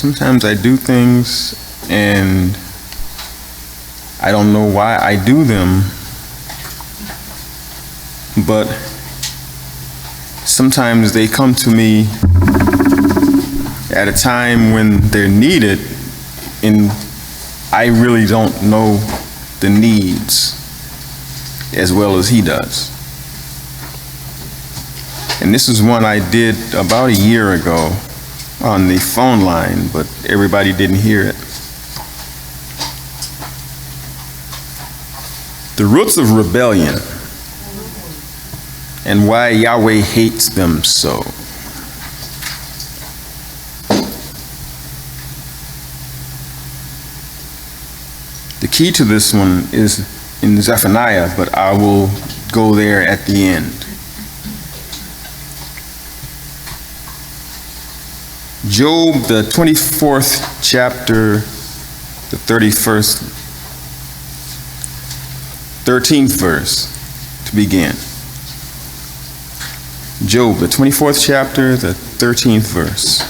Sometimes I do things and I don't know why I do them, but sometimes they come to me at a time when they're needed, and I really don't know the needs as well as he does. And this is one I did about a year ago on the phone line, but everybody didn't hear it. The roots of rebellion and why Yahweh hates them so. The key to this one is in Zephaniah, but I will go there at the end. Job, the 24th chapter, the 13th verse to begin. Job, the 24th chapter, the 13th verse.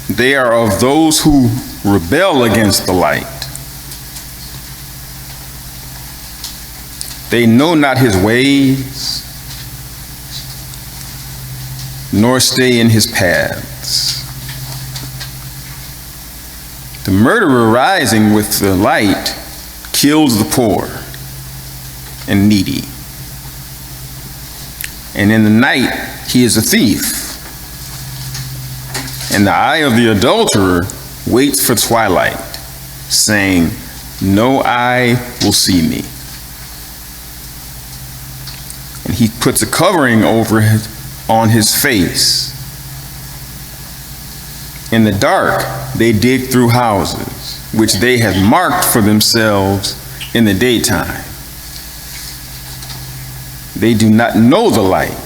They are of those who rebel against the light. They know not his ways, nor stay in his paths. The murderer rising with the light kills the poor and needy. And in the night he is a thief. And the eye of the adulterer waits for twilight, saying, no eye will see me. And he puts a covering on his face. In the dark, they dig through houses, which they have marked for themselves in the daytime. They do not know the light,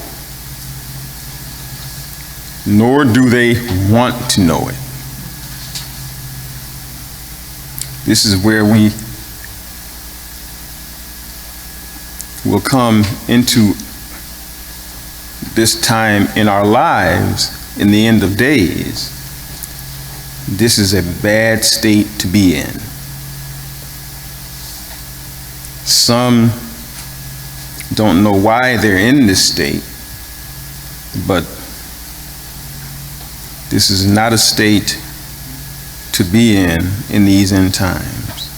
nor do they want to know it. This is where we will come into this time in our lives in the end of days. This is a bad state to be in. Some don't know why they're in this state, but this is not a state to be in these end times.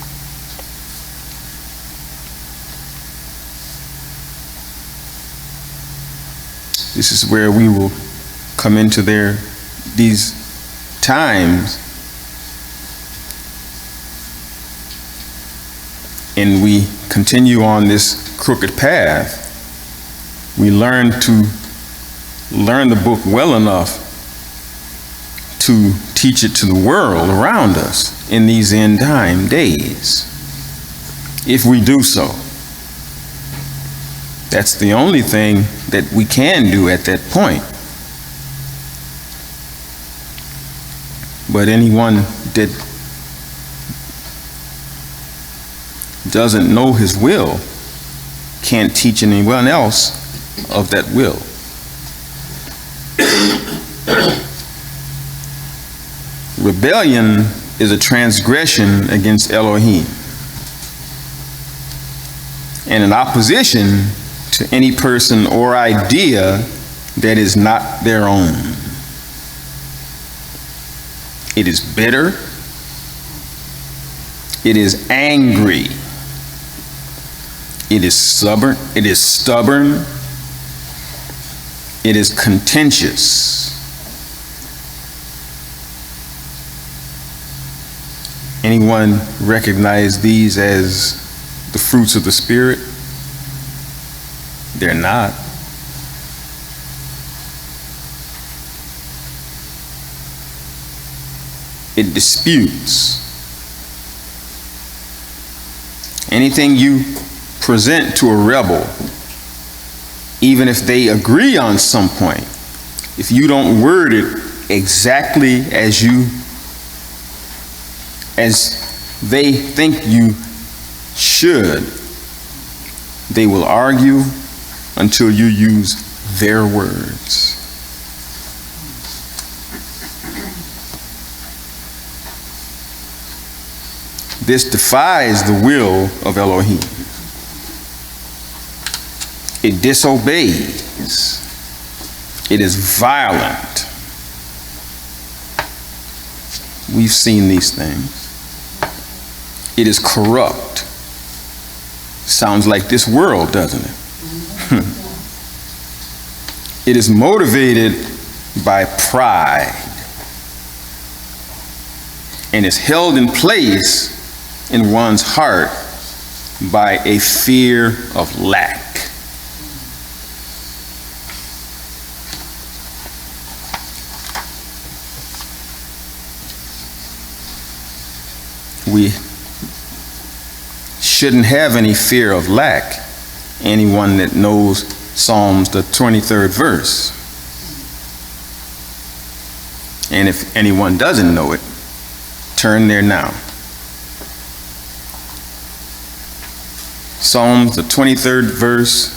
This is where we will come into these times, and we continue on this crooked path. We learn the book well enough to teach it to the world around us in these end time days. If we do so, that's the only thing that we can do at that point. But anyone that doesn't know his will can't teach anyone else of that will. Rebellion is a transgression against Elohim and an opposition to any person or idea that is not their own. It is bitter. It is angry. It is stubborn. It is stubborn. It is contentious. Anyone recognize these as the fruits of the Spirit? They're not. It disputes. Anything you present to a rebel, even if they agree on some point, if you don't word it exactly as they think you should, They will argue until you use their words. This defies the will of Elohim. It disobeys. It is violent. We've seen these things. It is corrupt. Sounds like this world, doesn't it? It is motivated by pride and is held in place in one's heart by a fear of lack. We shouldn't have any fear of lack. Anyone that knows Psalms, the 23rd verse. And if anyone doesn't know it, turn there now. Psalms, the 23rd verse.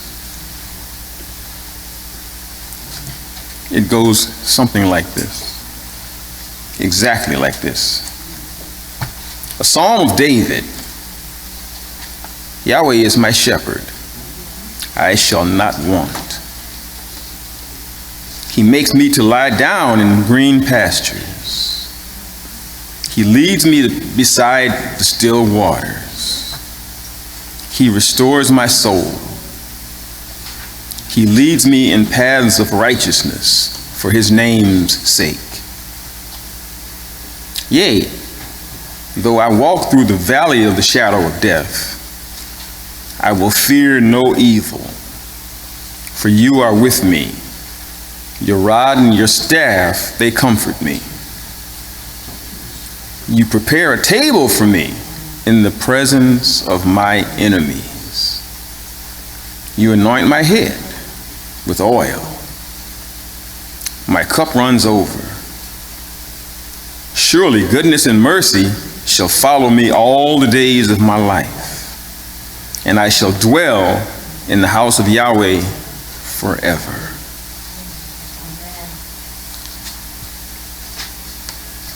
It goes something like this. Exactly like this. A psalm of David. Yahweh is my shepherd. I shall not want. He makes me to lie down in green pastures. He leads me beside the still waters. He restores my soul. He leads me in paths of righteousness for his name's sake. Yea, though I walk through the valley of the shadow of death, I will fear no evil, for you are with me. Your rod and your staff, they comfort me. You prepare a table for me in the presence of my enemies. You anoint my head with oil. My cup runs over. Surely goodness and mercy shall follow me all the days of my life, and I shall dwell in the house of Yahweh forever.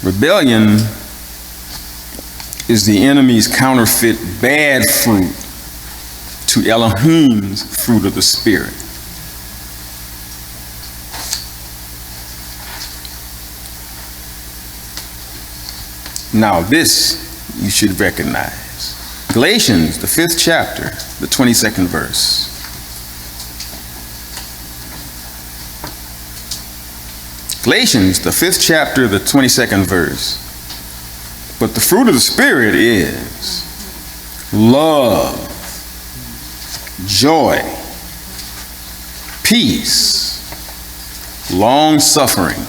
Rebellion is the enemy's counterfeit bad fruit to Elohim's fruit of the Spirit. Now this you should recognize. Galatians, the 5th chapter, the 22nd verse. Galatians, the 5th chapter, the 22nd verse. But the fruit of the Spirit is love, joy, peace, long-suffering,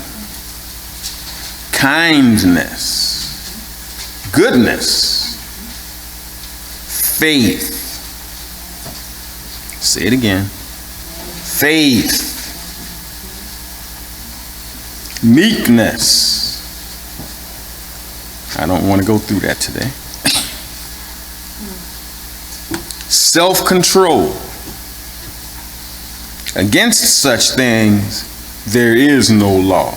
kindness, goodness, faith. Say it again. Faith. Meekness. I don't want to go through that today. Self-control. Against such things, there is no law.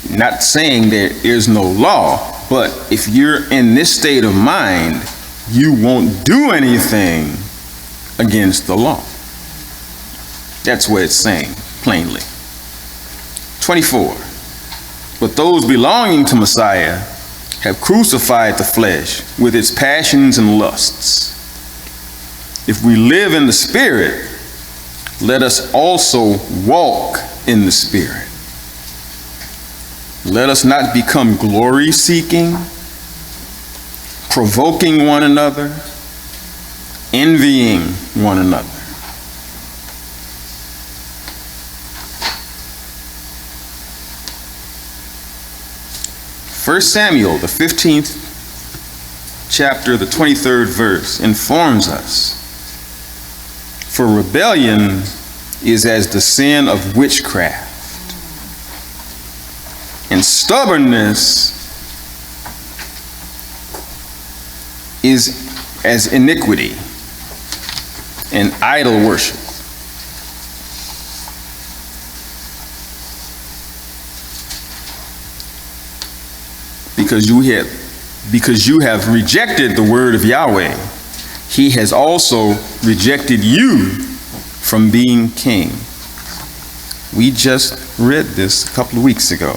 Not saying there is no law, but if you're in this state of mind, you won't do anything against the law. That's what it's saying, plainly. 24. But those belonging to Messiah have crucified the flesh with its passions and lusts. If we live in the Spirit, let us also walk in the Spirit. Let us not become glory-seeking, provoking one another, envying one another. First Samuel, the 15th chapter, the 23rd verse, informs us, for rebellion is as the sin of witchcraft, and stubbornness is as iniquity and idol worship. Because you have rejected the word of Yahweh, he has also rejected you from being king. We just read this a couple of weeks ago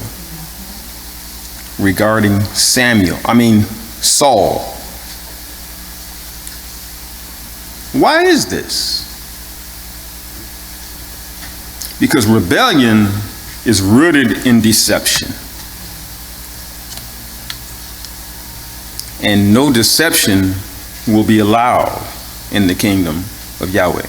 regarding Saul. Why is this? Because rebellion is rooted in deception. And no deception will be allowed in the kingdom of Yahweh.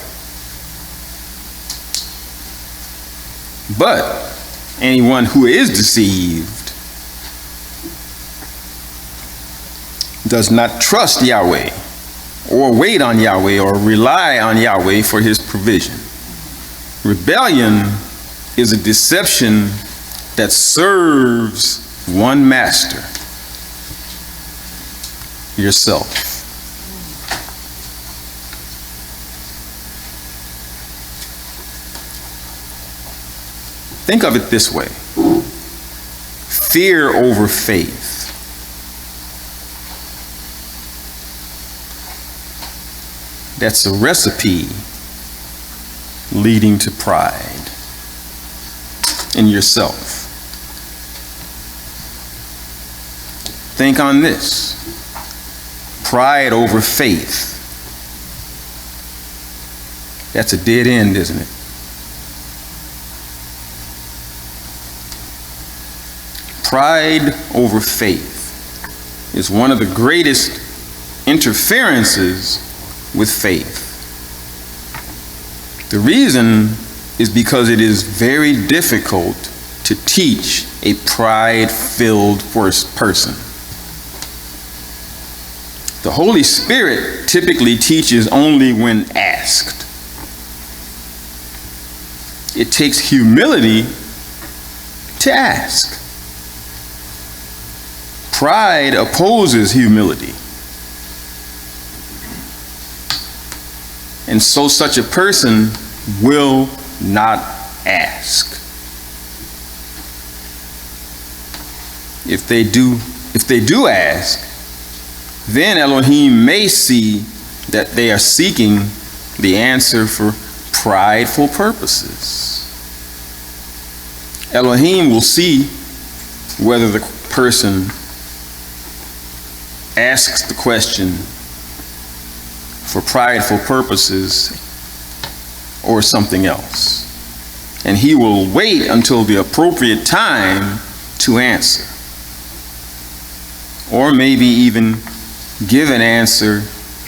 But anyone who is deceived does not trust Yahweh, or wait on Yahweh, or rely on Yahweh for his provision. Rebellion is a deception that serves one master: yourself. Think of it this way: fear over faith. That's a recipe leading to pride in yourself. Think on this: pride over faith. That's a dead end, isn't it? Pride over faith is one of the greatest interferences with faith. The reason is because it is very difficult to teach a pride-filled person. The Holy Spirit typically teaches only when asked. It takes humility to ask. Pride opposes humility. And so such a person will not ask. If they do ask, then Elohim may see that they are seeking the answer for prideful purposes. Elohim will see whether the person asks the question for prideful purposes or something else. And he will wait until the appropriate time to answer. Or maybe even give an answer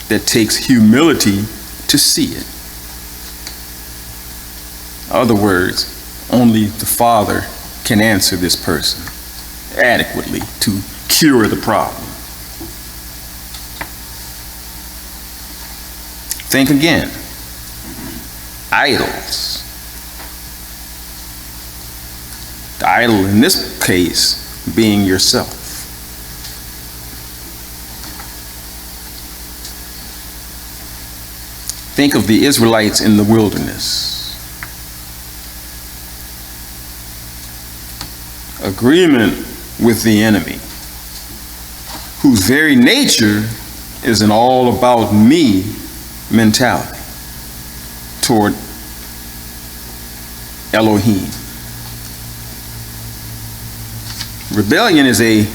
that takes humility to see it. In other words, only the Father can answer this person adequately to cure the problem. Think again. Idols. The idol in this case being yourself. Think of the Israelites in the wilderness. Agreement with the enemy, whose very nature is an all about me mentality toward Elohim. Rebellion is a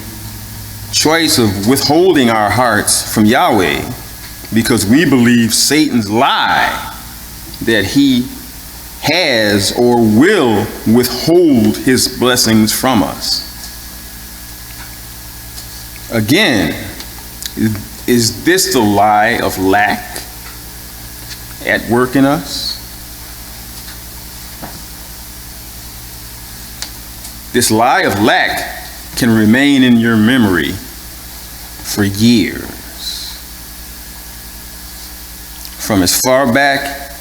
choice of withholding our hearts from Yahweh because we believe Satan's lie that he has or will withhold his blessings from us. Again, is this the lie of lack at work in us? This lie of lack can remain in your memory for years. From as far back,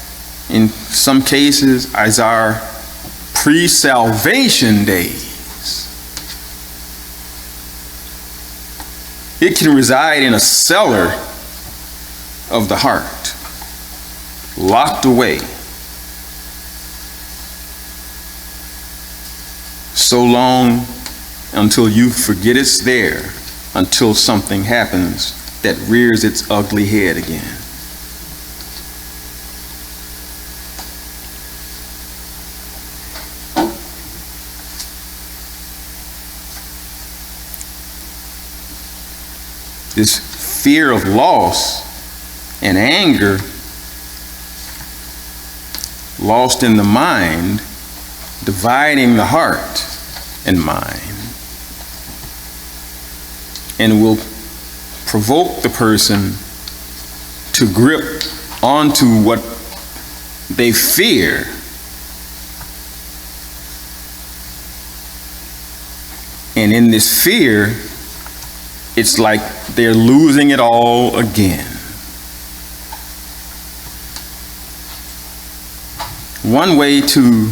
in some cases, as our pre-salvation days. It can reside in a cellar of the heart, locked away so long until you forget it's there, until something happens that rears its ugly head again. This fear of loss and anger lost in the mind, dividing the heart and mind, and will provoke the person to grip onto what they fear and in this fear, it's like they're losing it all again. One way to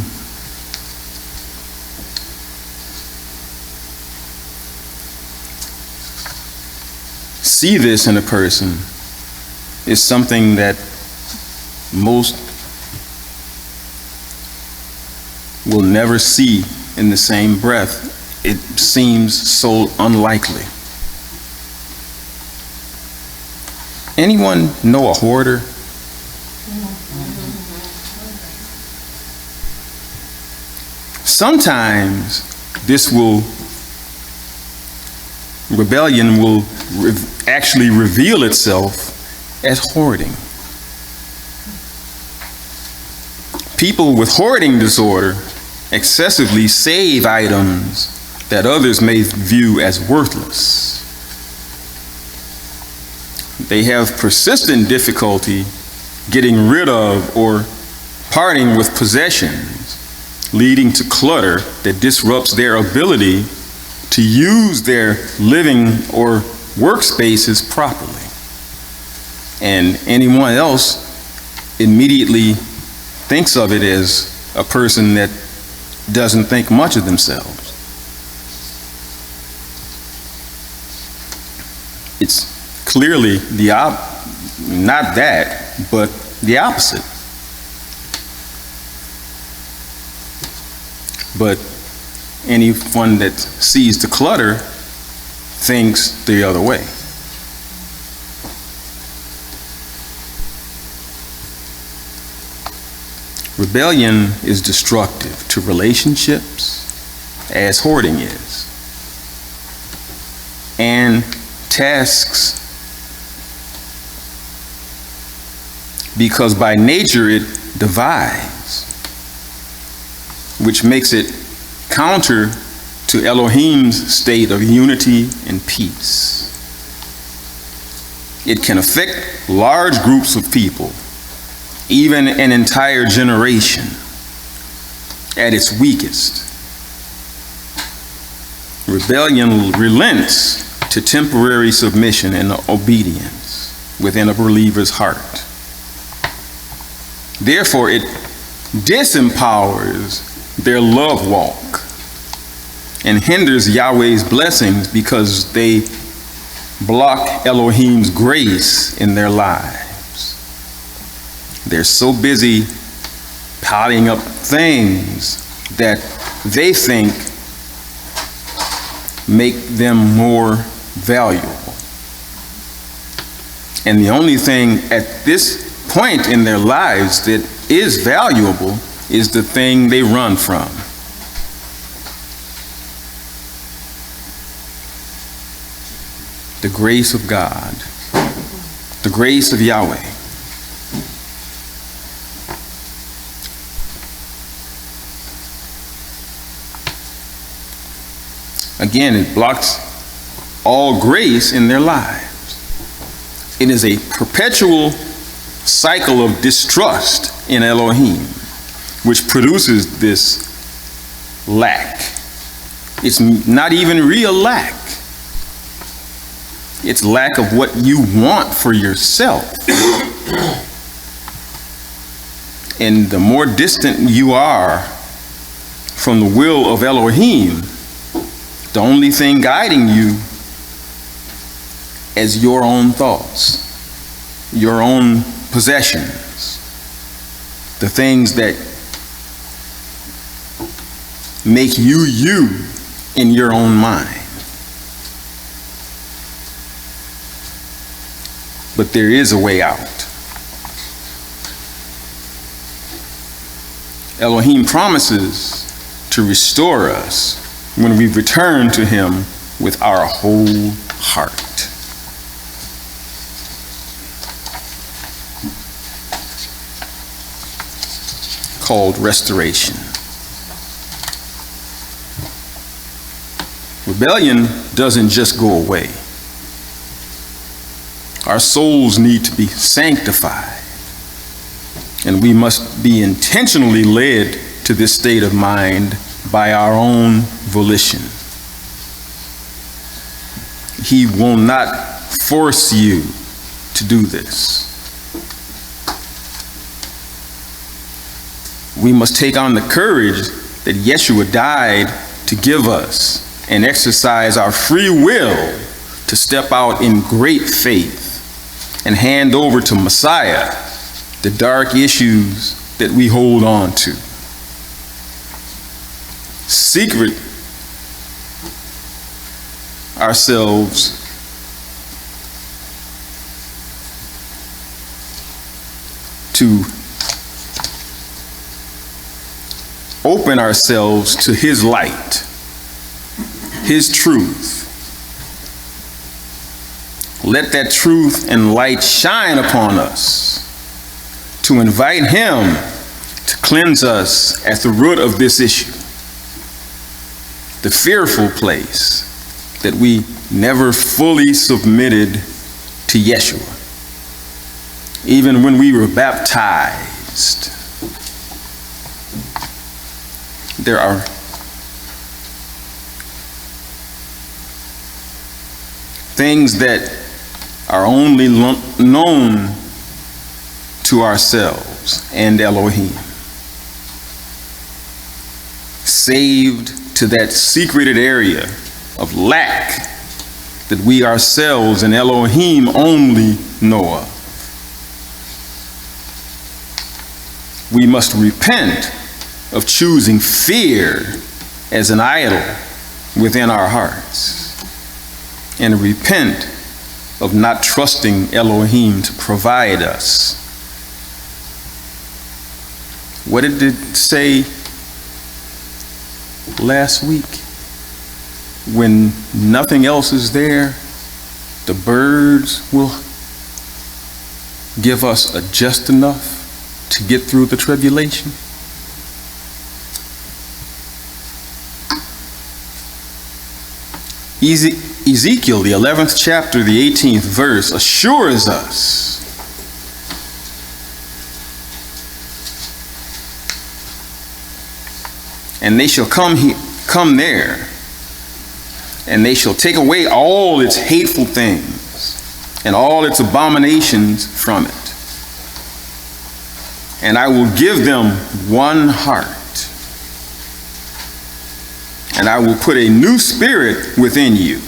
see this in a person is something that most will never see in the same breath. It seems so unlikely. Anyone know a hoarder? Sometimes rebellion will actually reveal itself as hoarding. People with hoarding disorder excessively save items that others may view as worthless. They have persistent difficulty getting rid of or parting with possessions, leading to clutter that disrupts their ability to use their living or workspaces properly. And anyone else immediately thinks of it as a person that doesn't think much of themselves. It's clearly not that, but the opposite. But anyone that sees the clutter thinks the other way. Rebellion is destructive to relationships, as hoarding is, and tasks, because by nature it divides, which makes it counter to Elohim's state of unity and peace. It can affect large groups of people, even an entire generation, at its weakest. Rebellion relents to temporary submission and obedience within a believer's heart. Therefore, it disempowers their love walk and hinders Yahweh's blessings because they block Elohim's grace in their lives. They're so busy piling up things that they think make them more valuable. And the only thing at this point in their lives that is valuable is the thing they run from. The grace of God, the grace of Yahweh. Again, it blocks all grace in their lives. It is a perpetual cycle of distrust in Elohim, which produces this lack. It's not even real lack. It's lack of what you want for yourself. And the more distant you are from the will of Elohim, the only thing guiding you is your own thoughts, your own possessions, the things that make you you in your own mind. But there is a way out. Elohim promises to restore us when we return to him with our whole heart. Called restoration. Rebellion doesn't just go away. Our souls need to be sanctified, and we must be intentionally led to this state of mind by our own volition. He will not force you to do this. We must take on the courage that Yeshua died to give us and exercise our free will to step out in great faith and hand over to Messiah the dark issues that we hold on to. Secret ourselves to open ourselves to his light, his truth. Let that truth and light shine upon us to invite him to cleanse us at the root of this issue, the fearful place that we never fully submitted to Yeshua, even when we were baptized. There are things that are only known to ourselves and Elohim. Saved to that secreted area of lack that we ourselves and Elohim only know of. We must repent of choosing fear as an idol within our hearts, and repent of not trusting Elohim to provide us. What did it say last week? When nothing else is there, the birds will give us a just enough to get through the tribulation. Ezekiel, the 11th chapter, the 18th verse, assures us and they shall come there, and they shall take away all its hateful things and all its abominations from it. And I will give them one heart, and I will put a new spirit within you,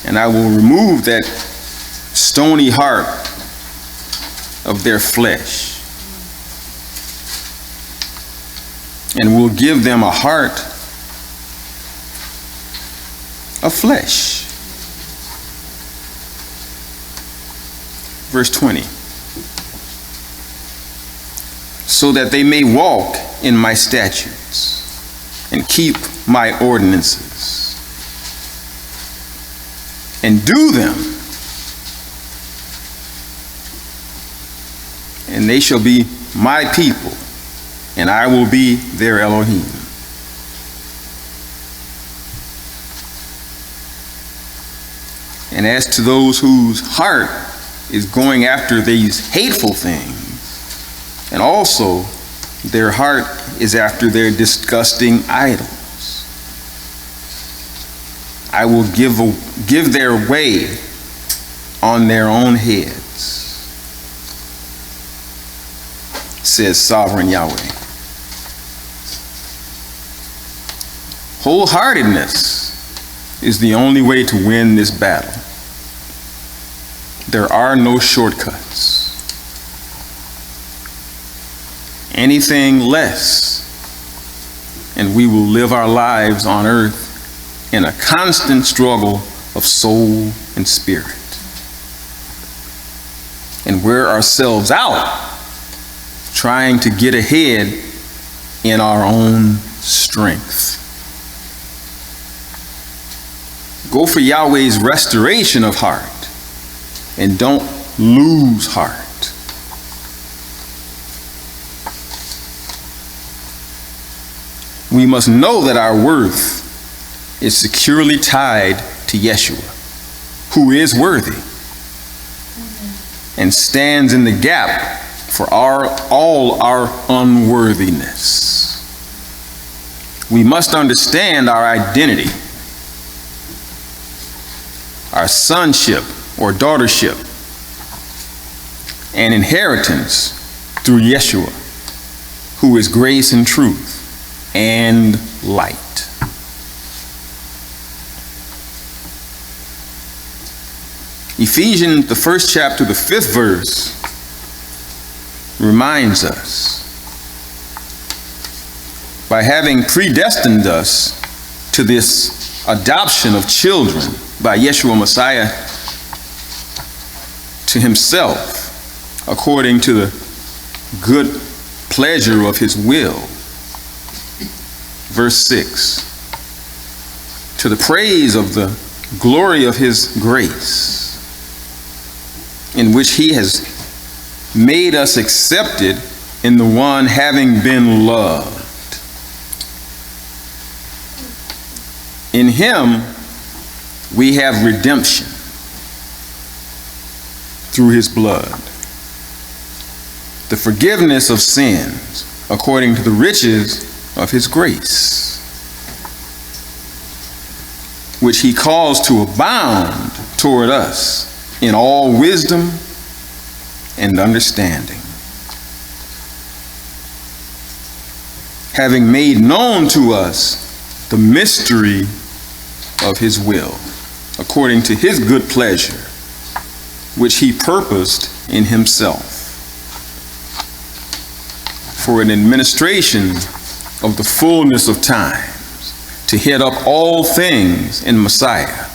and I will remove that stony heart of their flesh, and will give them a heart of flesh. Verse 20. So that they may walk in my statutes and keep my ordinances and do them, and they shall be my people, and I will be their Elohim. And as to those whose heart is going after these hateful things, and also their heart is after their disgusting idols, I will give their way on their own heads, says sovereign Yahweh. Wholeheartedness is the only way to win this battle. there are no shortcuts. Anything less, and we will live our lives on earth in a constant struggle of soul and spirit, and wear ourselves out trying to get ahead in our own strength. Go for Yahweh's restoration of heart, and don't lose heart. We must know that our worth is securely tied to Yeshua, who is worthy and stands in the gap for all our unworthiness. We must understand our identity, our sonship or daughtership, and inheritance through Yeshua, who is grace and truth and light. Ephesians, the first chapter, the 5th verse, reminds us, by having predestined us to this adoption of children by Yeshua Messiah to himself, according to the good pleasure of his will. Verse 6, to the praise of the glory of his grace, in which he has made us accepted in the one, having been loved. In him we have redemption through his blood, the forgiveness of sins according to the riches of his grace, which he caused to abound toward us in all wisdom and understanding, having made known to us the mystery of his will, according to his good pleasure, which he purposed in himself, for an administration of the fullness of times, to head up all things in Messiah,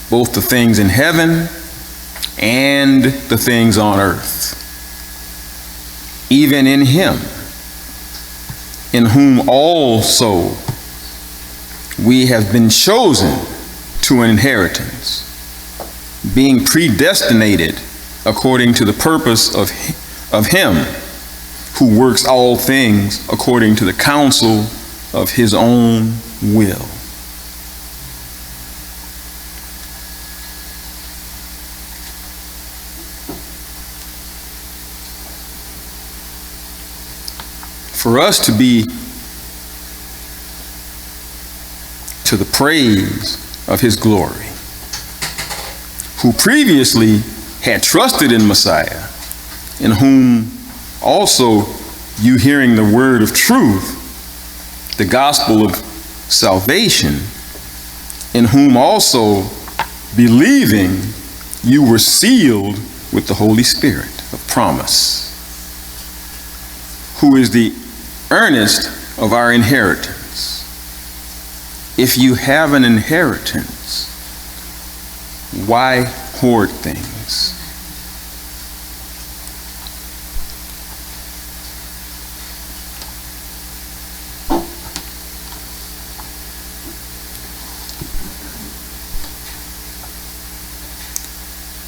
both the things in heaven and the things on earth, even in him, in whom also we have been chosen to an inheritance, being predestinated according to the purpose of him who works all things according to the counsel of his own will. For us to be to the praise of his glory, who previously had trusted in Messiah, in whom also you, hearing the word of truth, the gospel of salvation, in whom also believing you were sealed with the Holy Spirit of promise, who is the earnest of our inheritance. If you have an inheritance, why hoard things?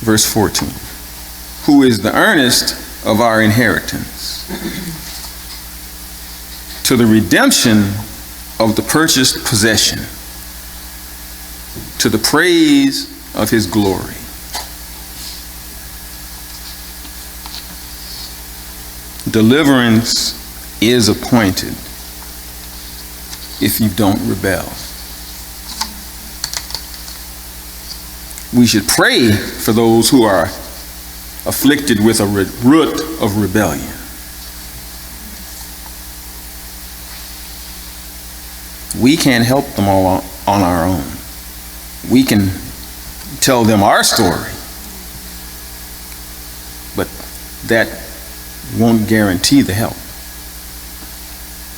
Verse 14, who is the earnest of our inheritance, to the redemption of the purchased possession, to the praise of his glory. Deliverance is appointed if you don't rebel. We should pray for those who are afflicted with a root of rebellion. We can't help them all on our own. We can tell them our story, that won't guarantee the help.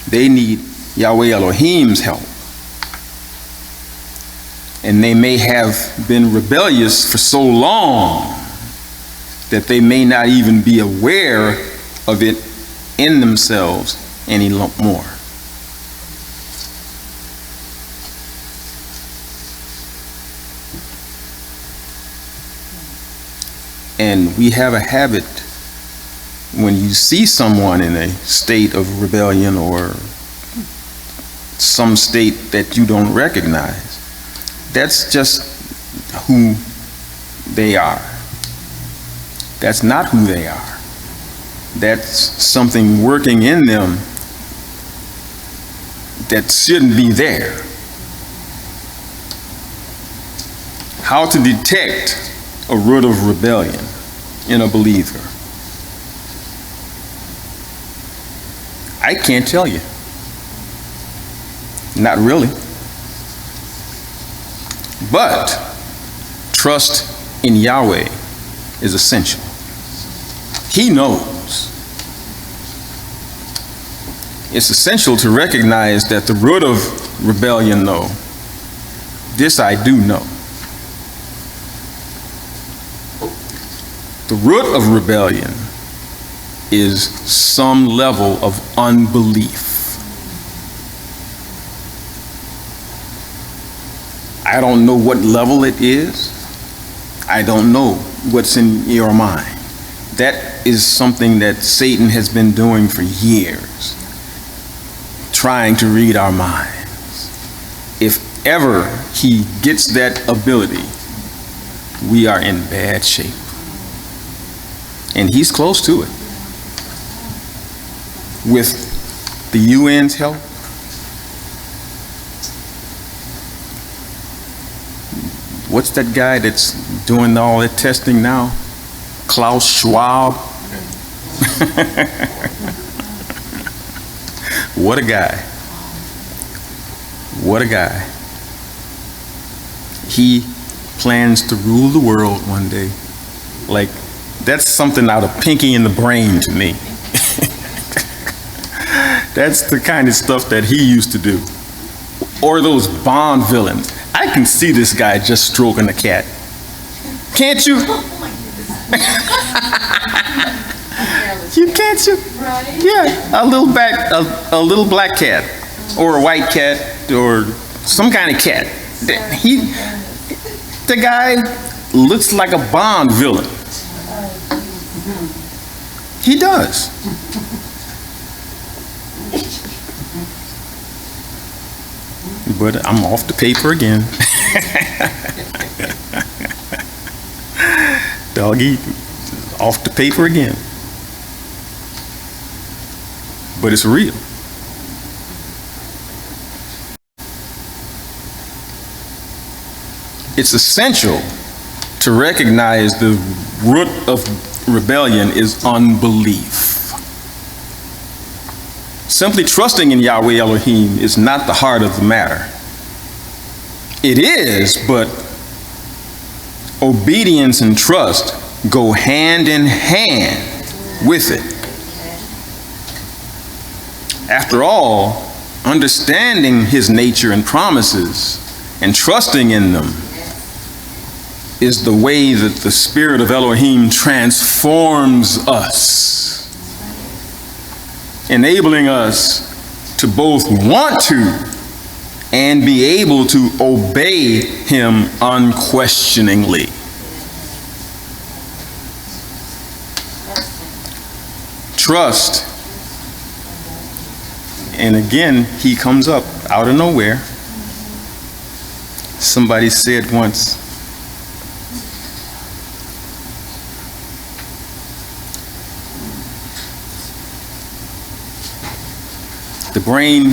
They need Yahweh Elohim's help. And they may have been rebellious for so long that they may not even be aware of it in themselves anymore. And we have a habit, when you see someone in a state of rebellion or some state that you don't recognize, that's just who they are. That's not who they are. That's something working in them that shouldn't be there. How to detect a root of rebellion in a believer? I can't tell you. Not really. But trust in Yahweh is essential. He knows. It's essential to recognize that the root of rebellion, though, this I do know. The root of rebellion is some level of unbelief. I don't know what level it is. I don't know what's in your mind. That is something that Satan has been doing for years, trying to read our minds. If ever he gets that ability, we are in bad shape. And he's close to it. With the UN's help, what's that guy that's doing all that testing now? Klaus Schwab. What a guy. What a guy. He plans to rule the world one day. Like, that's something out of Pinky and the Brain to me. That's the kind of stuff that he used to do. Or those Bond villains. I can see this guy just stroking a cat. Can't you? You can't you? Yeah, a little black cat, or a white cat, or some kind of cat. The guy looks like a Bond villain. He does. But I'm off the paper again. Doggy, off the paper again. But it's real. It's essential to recognize the root of rebellion is unbelief. Simply trusting in Yahweh Elohim is not the heart of the matter. It is, but obedience and trust go hand in hand with it. After all, understanding his nature and promises and trusting in them is the way that the Spirit of Elohim transforms us, enabling us to both want to and be able to obey him unquestioningly. Trust. And again, he comes up out of nowhere. Somebody said once, the brain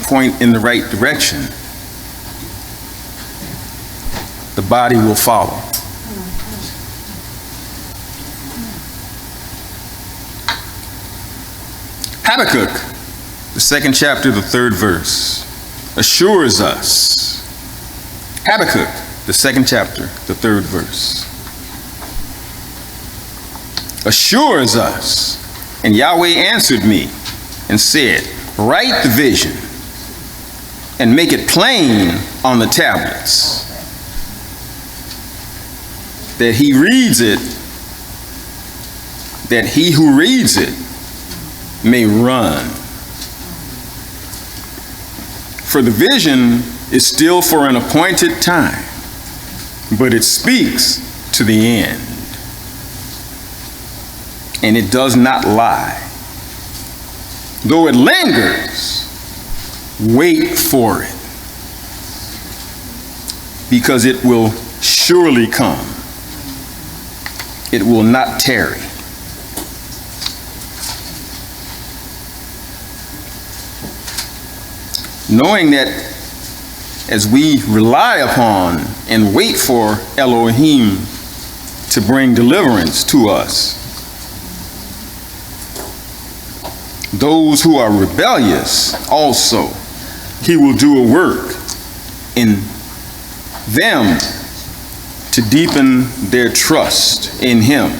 point in the right direction, the body will follow. Habakkuk, the 2nd chapter, the 3rd verse, assures us. Habakkuk, the 2nd chapter, the 3rd verse. assures us, and Yahweh answered me and said, write the vision and make it plain on the tablets, that he who reads it may run. For the vision is still for an appointed time, but it speaks to the end, and it does not lie. Though it lingers, wait for it, because it will surely come. It will not tarry. Knowing that as we rely upon and wait for Elohim to bring deliverance to us, those who are rebellious also, he will do a work in them to deepen their trust in him.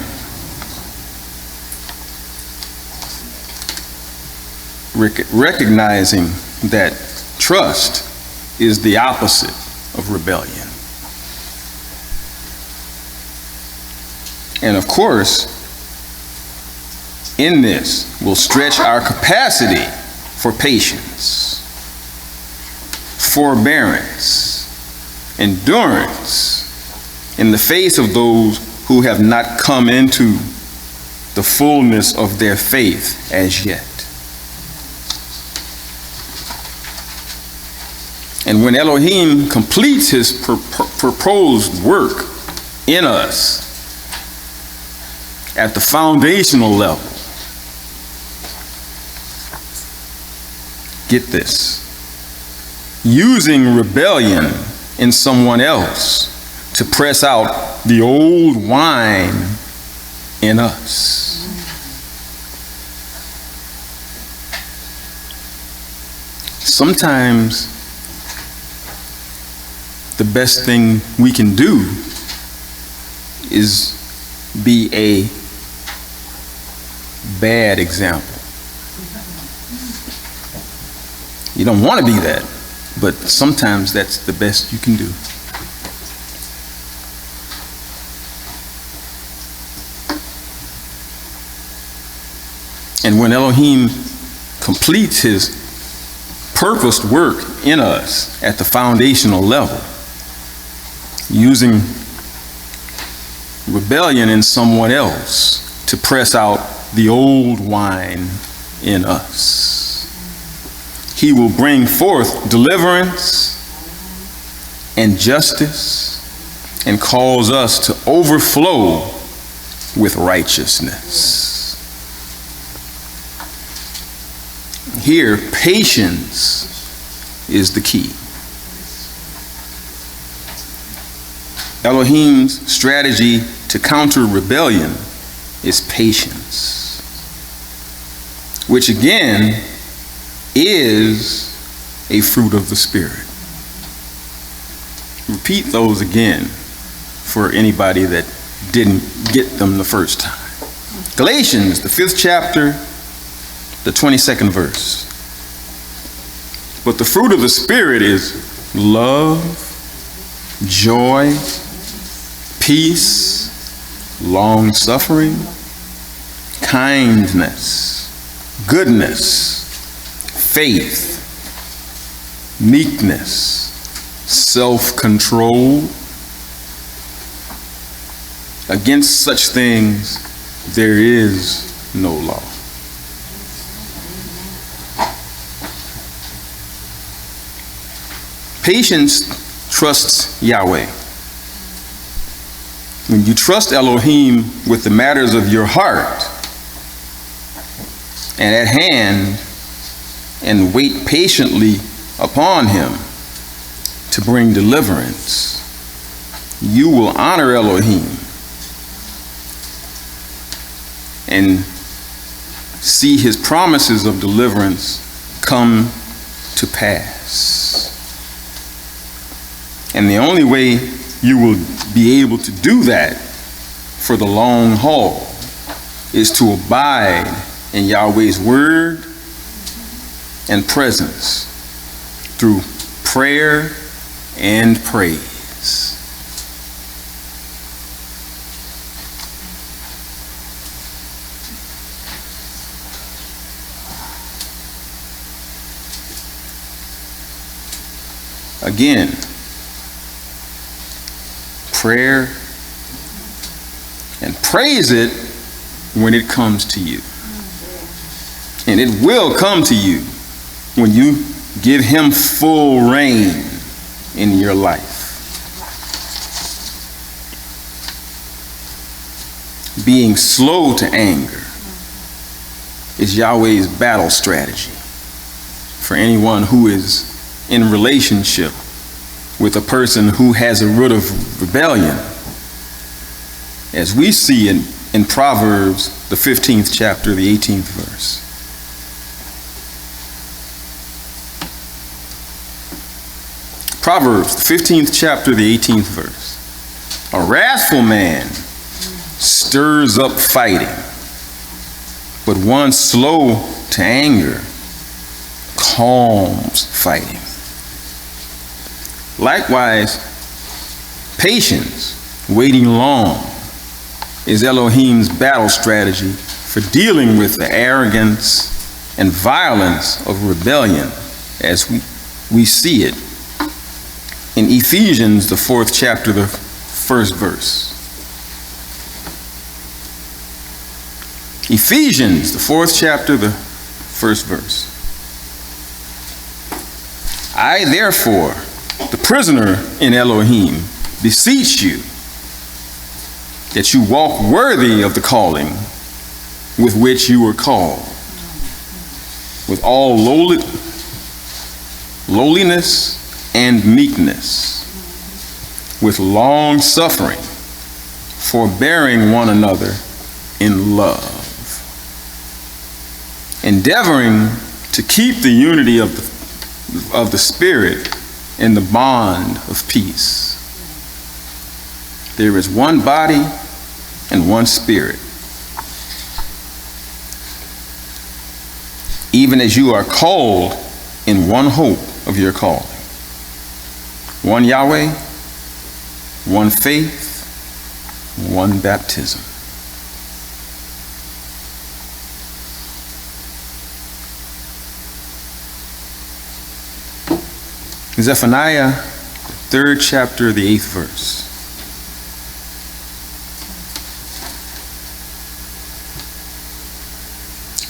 Recognizing that trust is the opposite of rebellion. And of course, in this will stretch our capacity for patience, forbearance, endurance in the face of those who have not come into the fullness of their faith as yet. And when Elohim completes his proposed work in us at the foundational level, get this, using rebellion in someone else to press out the old wine in us. Sometimes the best thing we can do is be a bad example. You don't want to be that, but sometimes that's the best you can do. And when Elohim completes his purposed work in us at the foundational level, using rebellion in someone else to press out the old wine in us, he will bring forth deliverance and justice and cause us to overflow with righteousness. Here, patience is the key. Elohim's strategy to counter rebellion is patience, which again is a fruit of the Spirit. Repeat those again for anybody that didn't get them the first time. Galatians, the 5th chapter, the 22nd verse. But the fruit of the Spirit is love, joy, peace, long-suffering, kindness, goodness, faith, meekness, self-control. Against such things there is no law. Patience trusts Yahweh. When you trust Elohim with the matters of your heart and at hand, and wait patiently upon him to bring deliverance, you will honor Elohim and see his promises of deliverance come to pass. And the only way you will be able to do that for the long haul is to abide in Yahweh's word and presence through prayer and praise. Again, prayer and praise it when it comes to you. And it will come to you when you give him full reign in your life. Being slow to anger is Yahweh's battle strategy for anyone who is in relationship with a person who has a root of rebellion. As we see in Proverbs, the 15th chapter, the 18th verse. Proverbs, the 15th chapter, the 18th verse. A wrathful man stirs up fighting, but one slow to anger calms fighting. Likewise, patience, waiting long, is Elohim's battle strategy for dealing with the arrogance and violence of rebellion as we see it in Ephesians, the 4th chapter, the 1st verse. Ephesians, the 4th chapter, the 1st verse. I, therefore, the prisoner in Elohim, beseech you that you walk worthy of the calling with which you were called, with all lowliness and meekness, with long suffering, forbearing one another in love, endeavoring to keep the unity of the Spirit in the bond of peace. There is one body and one Spirit, even as you are called in one hope of your calling. One Yahweh, one faith, one baptism. Zephaniah, 3rd chapter, the 8th verse.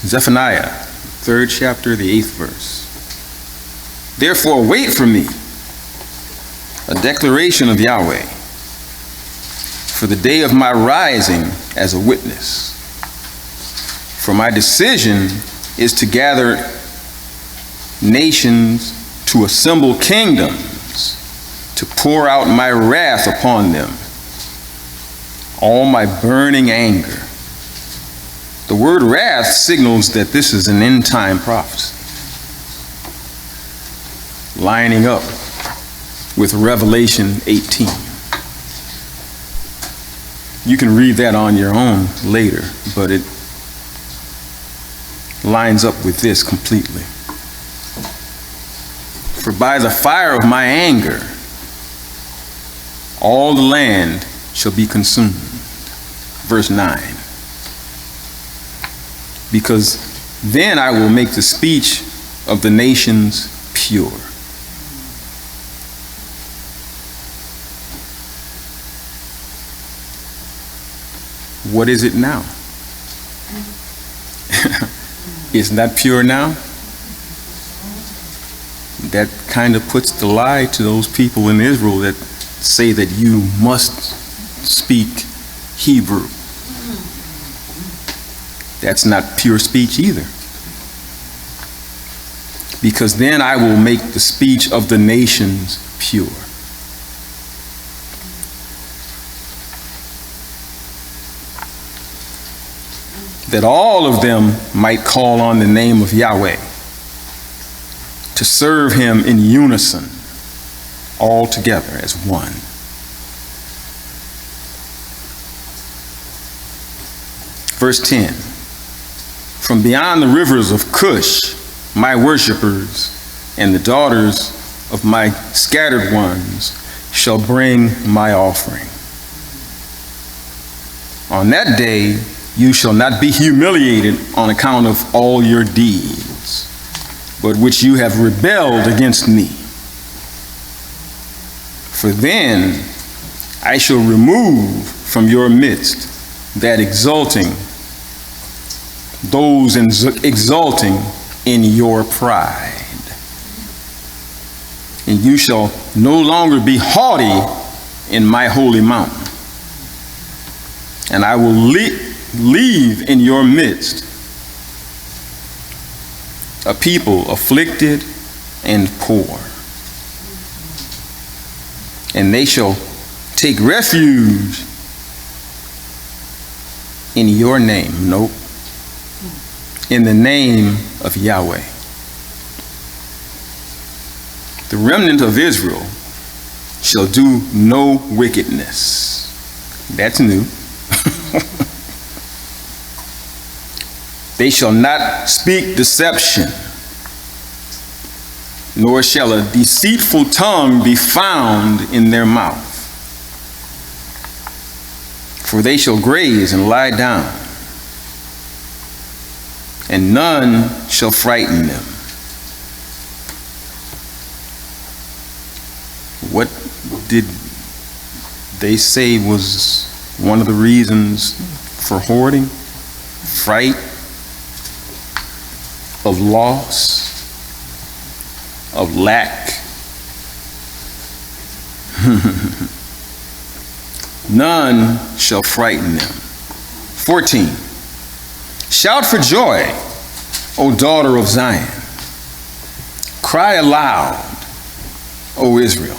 Zephaniah, 3rd chapter, the 8th verse. Therefore wait for me, a declaration of Yahweh, for the day of my rising as a witness. For my decision is to gather nations, to assemble kingdoms, to pour out my wrath upon them, all my burning anger. The word wrath signals that this is an end-time prophecy, lining up with Revelation 18. You can read that on your own later, but it lines up with this completely. For by the fire of my anger, all the land shall be consumed. Verse 9. Because then I will make the speech of the nations pure. What is it now? Isn't that pure now? That kind of puts the lie to those people in Israel that say that you must speak Hebrew. That's not pure speech either. Because then I will make the speech of the nations pure. That all of them might call on the name of Yahweh, to serve him in unison, all together as one. Verse 10. From beyond the rivers of Cush, my worshipers and the daughters of my scattered ones shall bring my offering. On that day, you shall not be humiliated on account of all your deeds, but which you have rebelled against me. For then I shall remove from your midst those exulting in your pride. And you shall no longer be haughty in my holy mountain. And I will leave in your midst a people afflicted and poor. And they shall take refuge in your name. Nope. In the name of Yahweh. The remnant of Israel shall do no wickedness. That's new. They shall not speak deception, nor shall a deceitful tongue be found in their mouth. For they shall graze and lie down, and none shall frighten them. What did they say was one of the reasons for hoarding? Fright of loss, of lack. None shall frighten them. 14. Shout for joy, O daughter of Zion. Cry aloud, O Israel.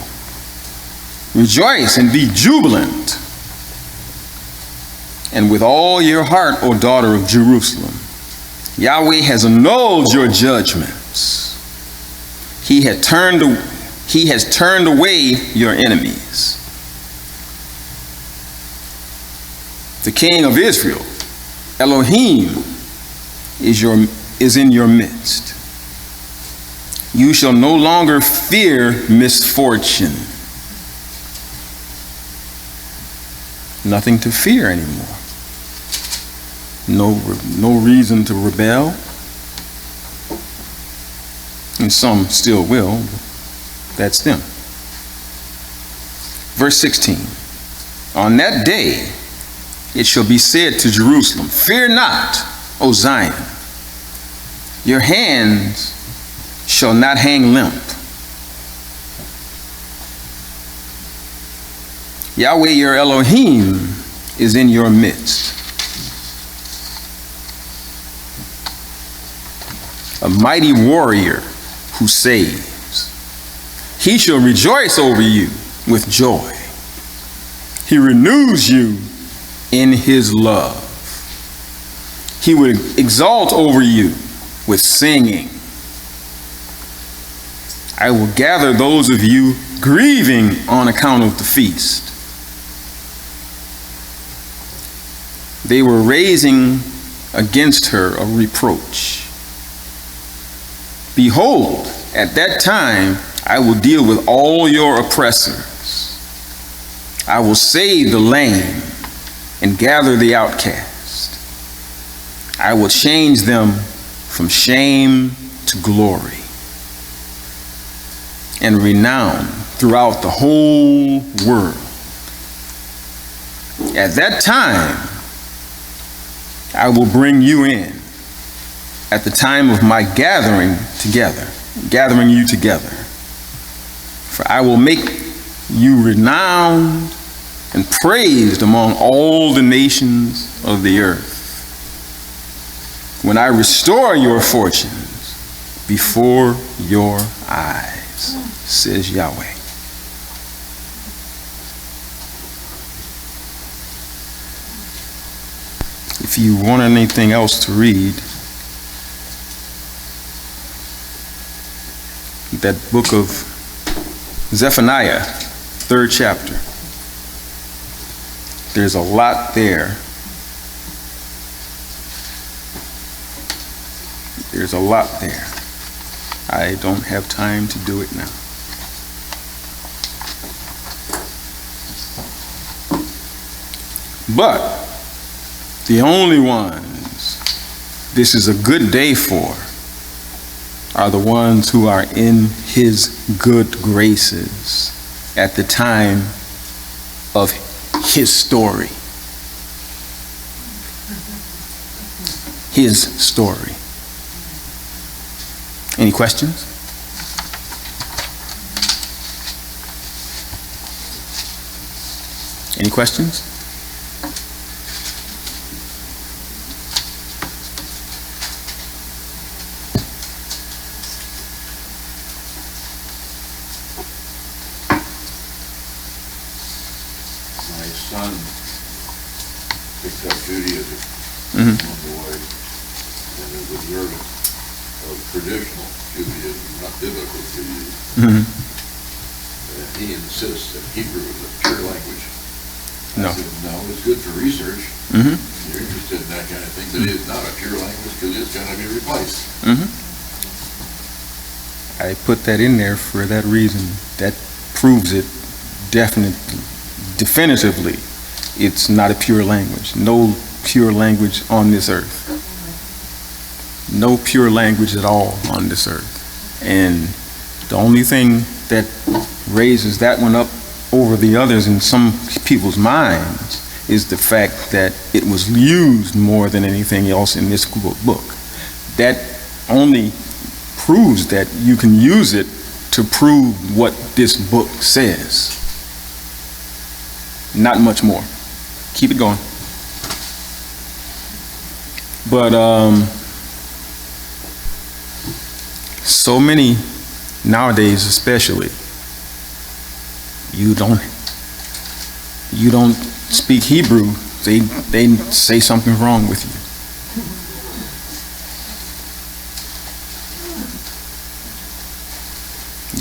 Rejoice and be jubilant. And with all your heart, O daughter of Jerusalem. Yahweh has annulled your judgments. He has turned away your enemies. The King of Israel, Elohim, is in your midst. You shall no longer fear misfortune. Nothing to fear anymore. No reason to rebel. And some still will. That's them. Verse 16. On that day it shall be said to Jerusalem, fear not, O Zion. Your hands shall not hang limp. Yahweh your Elohim is in your midst. A mighty warrior who saves. He shall rejoice over you with joy. He renews you in his love. He will exalt over you with singing. I will gather those of you grieving on account of the feast. They were raising against her a reproach. Behold, at that time I will deal with all your oppressors. I will save the lame and gather the outcast. I will change them from shame to glory and renown throughout the whole world. At that time I will bring you in at the time of my gathering you together. For I will make you renowned and praised among all the nations of the earth, when I restore your fortunes before your eyes, says Yahweh. If you want anything else to read, that book of Zephaniah, 3rd chapter. There's a lot there There's a lot there. I don't have time to do it now. But the only ones this is a good day for are the ones who are in his good graces at the time of his story. His story. Any questions? Any questions? My son picked up Judaism Mhm. along the way and is observant of traditional Judaism, not biblical Judaism. Mhm. And he insists that Hebrew is a pure language. No. I said, no, it's good for research. Mhm. You're interested in that kind of thing, but it is not a pure language because it's going to be replaced. Mhm. I put that in there for that reason. That proves it definitively. It's not a pure language. No pure language on this earth. No pure language at all on this earth. And the only thing that raises that one up over the others in some people's minds is the fact that it was used more than anything else in this book. That only proves that you can use it to prove what this book says. Not much more. Keep it going. But so many nowadays, especially, you don't speak Hebrew, they say something's wrong with you.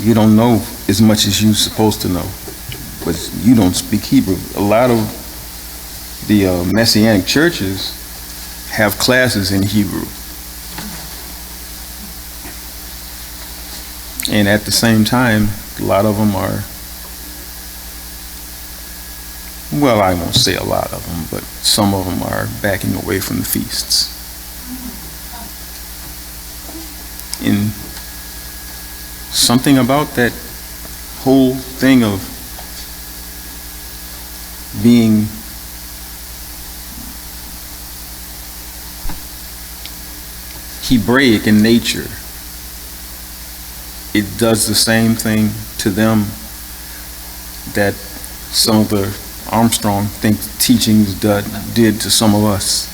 You don't know as much as you're supposed to know, but you don't speak Hebrew. A lot of the Messianic churches have classes in Hebrew. And at the same time, a lot of them are, well, I won't say a lot of them, but some of them are backing away from the feasts. And something about that whole thing of being Hebraic in nature, it does the same thing to them that some of the Armstrong teachings did to some of us.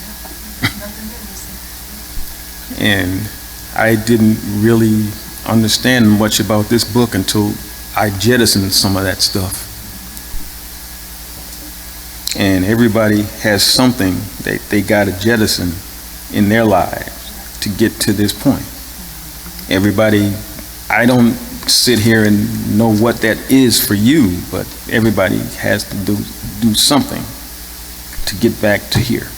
And I didn't really understand much about this book until I jettisoned some of that stuff. And everybody has something that they got to jettison in their lives to get to this point. Everybody, I don't sit here and know what that is for you, but everybody has to do something to get back to here.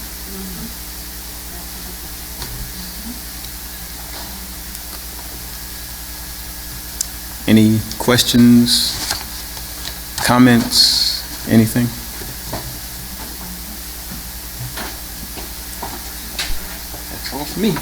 Any questions, comments, anything? That's all for me.